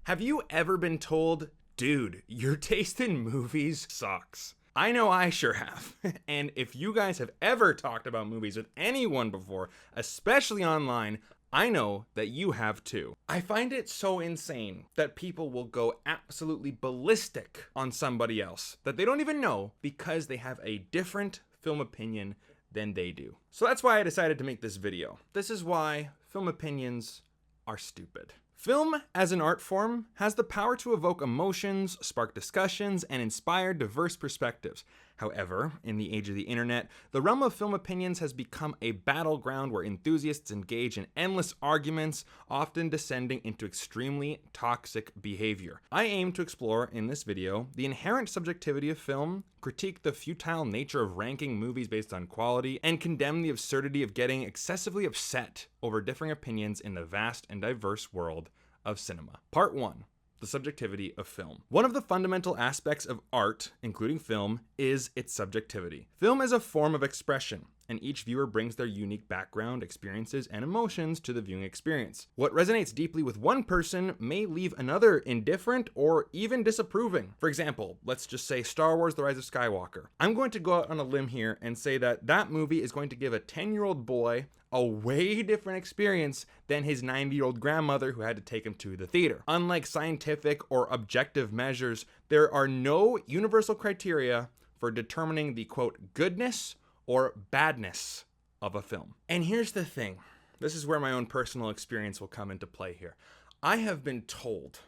Have you ever been told, dude, your taste in movies sucks? I know I sure have. And if you guys have ever talked about movies with anyone before, especially online, I know that you have too. I find it so insane that people will go absolutely ballistic on somebody else that they don't even know because they have a different film opinion than they do. So that's why I decided to make this video. This is why film opinions are stupid. Film, as an art form, has the power to evoke emotions, spark discussions, and inspire diverse perspectives. However, in the age of the internet, the realm of film opinions has become a battleground where enthusiasts engage in endless arguments, often descending into extremely toxic behavior. I aim to explore in this video the inherent subjectivity of film, critique the futile nature of ranking movies based on quality, and condemn the absurdity of getting excessively upset over differing opinions in the vast and diverse world of cinema. Part 1. The subjectivity of film. One of the fundamental aspects of art, including film, is its subjectivity. Film is a form of expression, and each viewer brings their unique background, experiences, and emotions to the viewing experience. What resonates deeply with one person may leave another indifferent or even disapproving. For example, let's just say Star Wars: The Rise of Skywalker. I'm going to go out on a limb here and say that that movie is going to give a 10-year-old boy a way different experience than his 90-year-old grandmother who had to take him to the theater. Unlike scientific or objective measures, there are no universal criteria for determining the, quote, goodness or badness of a film. And here's the thing. This is where my own personal experience will come into play here. I have been told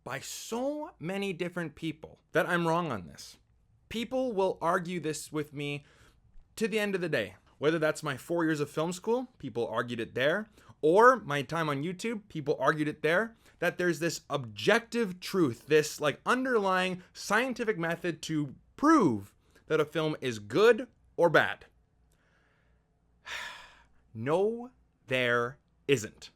by so many different people that I'm wrong on this. People will argue this with me to the end of the day. Whether that's my 4 years of film school, people argued it there, or my time on YouTube, people argued it there, that there's this objective truth, this like underlying scientific method to prove that a film is good or bad. No, there isn't.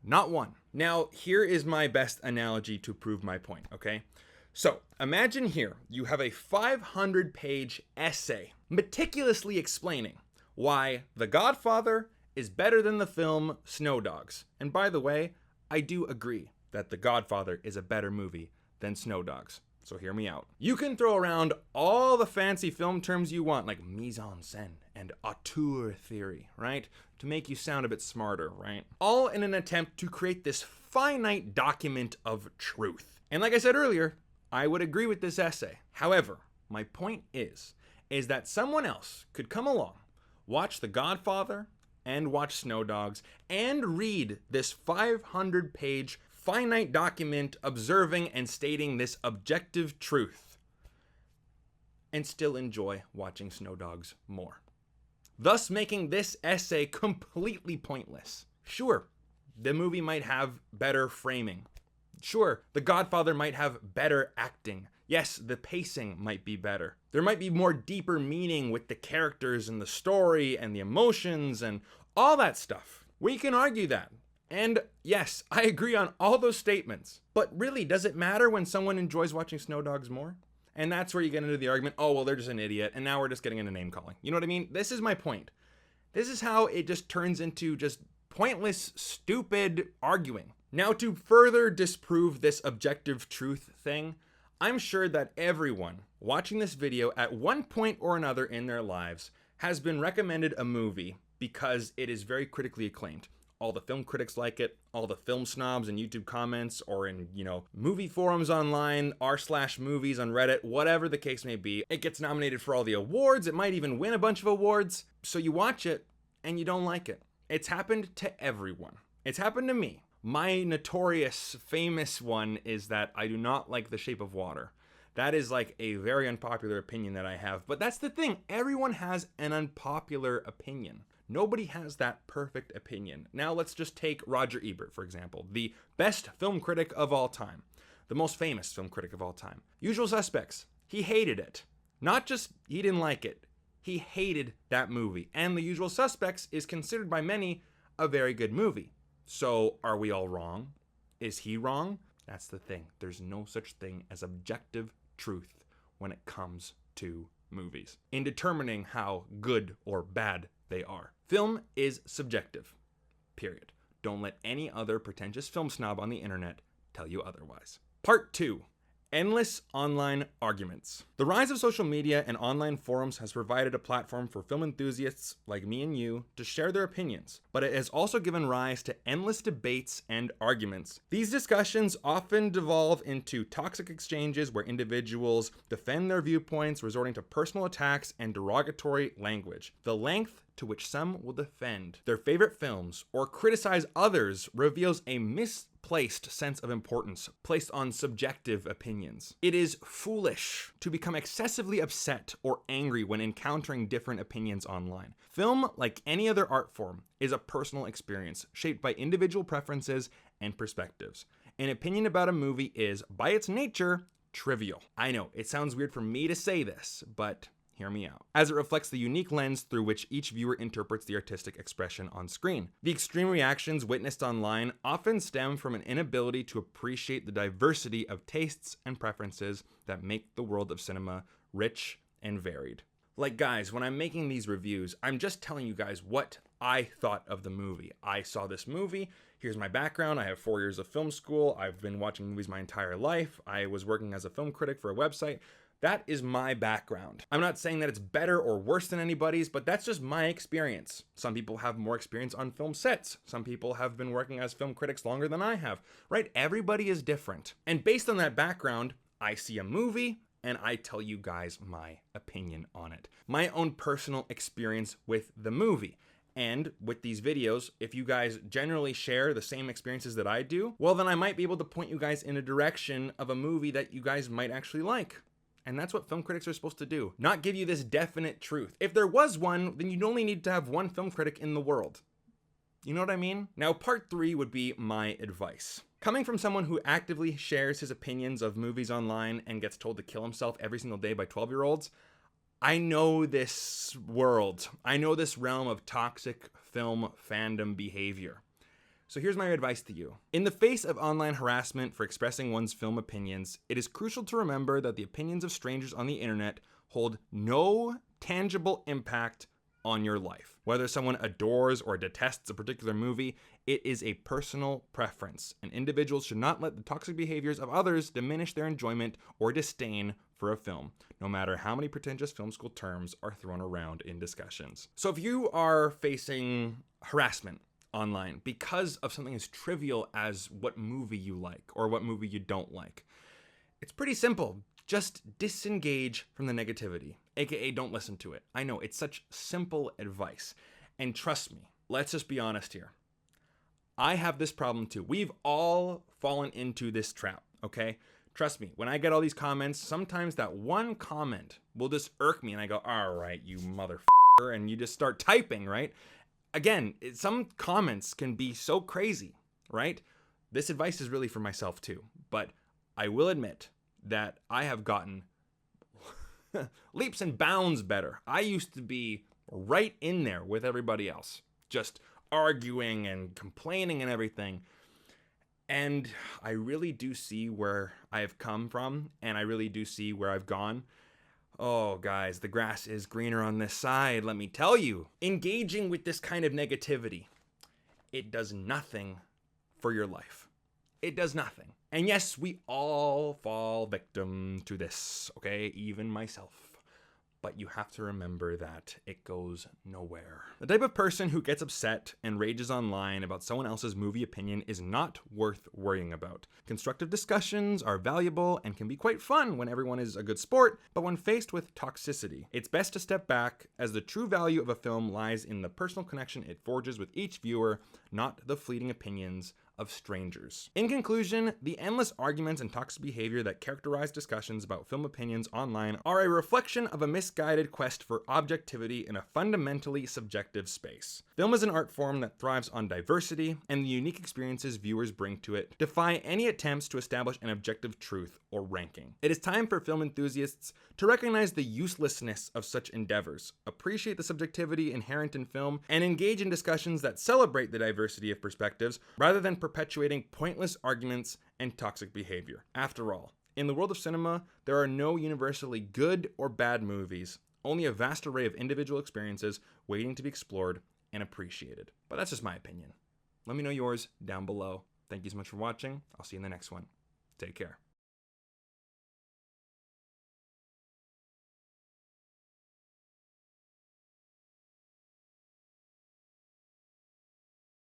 Not one. Now, here is my best analogy to prove my point, okay? So, imagine here, you have a 500-page essay meticulously explaining why The Godfather is better than the film Snow Dogs. And by the way, I do agree that The Godfather is a better movie than Snow Dogs. So hear me out. You can throw around all the fancy film terms you want, like mise en scène and auteur theory, right? To make you sound a bit smarter, right? All in an attempt to create this finite document of truth. And like I said earlier, I would agree with this essay. However, my point is that someone else could come along, watch The Godfather and watch Snow Dogs and read this 500-page finite document observing and stating this objective truth and still enjoy watching Snow Dogs more, thus making this essay completely pointless. Sure, the movie might have better framing. Sure, The Godfather might have better acting. Yes, the pacing might be better. There might be more deeper meaning with the characters and the story and the emotions and all that stuff. We can argue that. And yes, I agree on all those statements. But really, does it matter when someone enjoys watching Snow Dogs more? And that's where you get into the argument, oh, well, they're just an idiot, and now we're just getting into name calling. You know what I mean? This is my point. This is how it just turns into just pointless, stupid arguing. Now, to further disprove this objective truth thing, I'm sure that everyone watching this video at one point or another in their lives has been recommended a movie because it is very critically acclaimed. All the film critics like it, all the film snobs in YouTube comments or in, movie forums online, r/movies on Reddit, whatever the case may be. It gets nominated for all the awards. It might even win a bunch of awards. So you watch it and you don't like it. It's happened to everyone. It's happened to me. My notorious, famous one is that I do not like The Shape of Water. That is like a very unpopular opinion that I have. But that's the thing. Everyone has an unpopular opinion. Nobody has that perfect opinion. Now let's just take Roger Ebert, for example, the best film critic of all time, the most famous film critic of all time. Usual Suspects. He hated it. Not just he didn't like it. He hated that movie. And The Usual Suspects is considered by many a very good movie. So are we all wrong? Is he wrong? That's the thing. There's no such thing as objective truth when it comes to movies in determining how good or bad they are. Film is subjective, period. Don't let any other pretentious film snob on the internet tell you otherwise. Part 2. Endless online arguments. The rise of social media and online forums has provided a platform for film enthusiasts like me and you to share their opinions, but it has also given rise to endless debates and arguments. These discussions often devolve into toxic exchanges where individuals defend their viewpoints, resorting to personal attacks and derogatory language. The length to which some will defend their favorite films or criticize others reveals a misplaced sense of importance placed on subjective opinions. It is foolish to become excessively upset or angry when encountering different opinions online. Film, like any other art form, is a personal experience shaped by individual preferences and perspectives. An opinion about a movie is, by its nature, trivial. I know, it sounds weird for me to say this, but hear me out, as it reflects the unique lens through which each viewer interprets the artistic expression on screen. The extreme reactions witnessed online often stem from an inability to appreciate the diversity of tastes and preferences that make the world of cinema rich and varied. Like, guys, when I'm making these reviews, I'm just telling you guys what I thought of the movie. I saw this movie, here's my background, I have 4 years of film school, I've been watching movies my entire life, I was working as a film critic for a website. That is my background. I'm not saying that it's better or worse than anybody's, but that's just my experience. Some people have more experience on film sets. Some people have been working as film critics longer than I have, right? Everybody is different. And based on that background, I see a movie and I tell you guys my opinion on it. My own personal experience with the movie. And with these videos, if you guys generally share the same experiences that I do, well, then I might be able to point you guys in a direction of a movie that you guys might actually like. And that's what film critics are supposed to do. Not give you this definite truth. If there was one, then you'd only need to have one film critic in the world. You know what I mean? Now, part 3 would be my advice. Coming from someone who actively shares his opinions of movies online and gets told to kill himself every single day by 12-year-olds, I know this world. I know this realm of toxic film fandom behavior. So here's my advice to you. In the face of online harassment for expressing one's film opinions, it is crucial to remember that the opinions of strangers on the internet hold no tangible impact on your life. Whether someone adores or detests a particular movie, it is a personal preference, and individuals should not let the toxic behaviors of others diminish their enjoyment or disdain for a film, no matter how many pretentious film school terms are thrown around in discussions. So if you are facing harassment online because of something as trivial as what movie you like or what movie you don't like, it's pretty simple. Just disengage from the negativity, aka don't listen to it. I know, it's such simple advice. And trust me, let's just be honest here. I have this problem too. We've all fallen into this trap, okay? Trust me, when I get all these comments, sometimes that one comment will just irk me and I go, all right, you motherfucker, and you just start typing, right? Again, some comments can be so crazy, right? This advice is really for myself too, but I will admit that I have gotten leaps and bounds better. I used to be right in there with everybody else, just arguing and complaining and everything. And I really do see where I have come from, and I really do see where I've gone. Oh, guys, the grass is greener on this side, let me tell you. Engaging with this kind of negativity, it does nothing for your life. It does nothing. And yes, we all fall victim to this, okay? Even myself. But you have to remember that it goes nowhere. The type of person who gets upset and rages online about someone else's movie opinion is not worth worrying about. Constructive discussions are valuable and can be quite fun when everyone is a good sport, but when faced with toxicity, it's best to step back, as the true value of a film lies in the personal connection it forges with each viewer, not the fleeting opinions of strangers. In conclusion, the endless arguments and toxic behavior that characterize discussions about film opinions online are a reflection of a misguided quest for objectivity in a fundamentally subjective space. Film is an art form that thrives on diversity, and the unique experiences viewers bring to it defy any attempts to establish an objective truth or ranking. It is time for film enthusiasts to recognize the uselessness of such endeavors, appreciate the subjectivity inherent in film, and engage in discussions that celebrate the diversity of perspectives rather than perpetuating pointless arguments and toxic behavior. After all, in the world of cinema, there are no universally good or bad movies, only a vast array of individual experiences waiting to be explored and appreciated. But that's just my opinion. Let me know yours down below. Thank you so much for watching. I'll see you in the next one. Take care.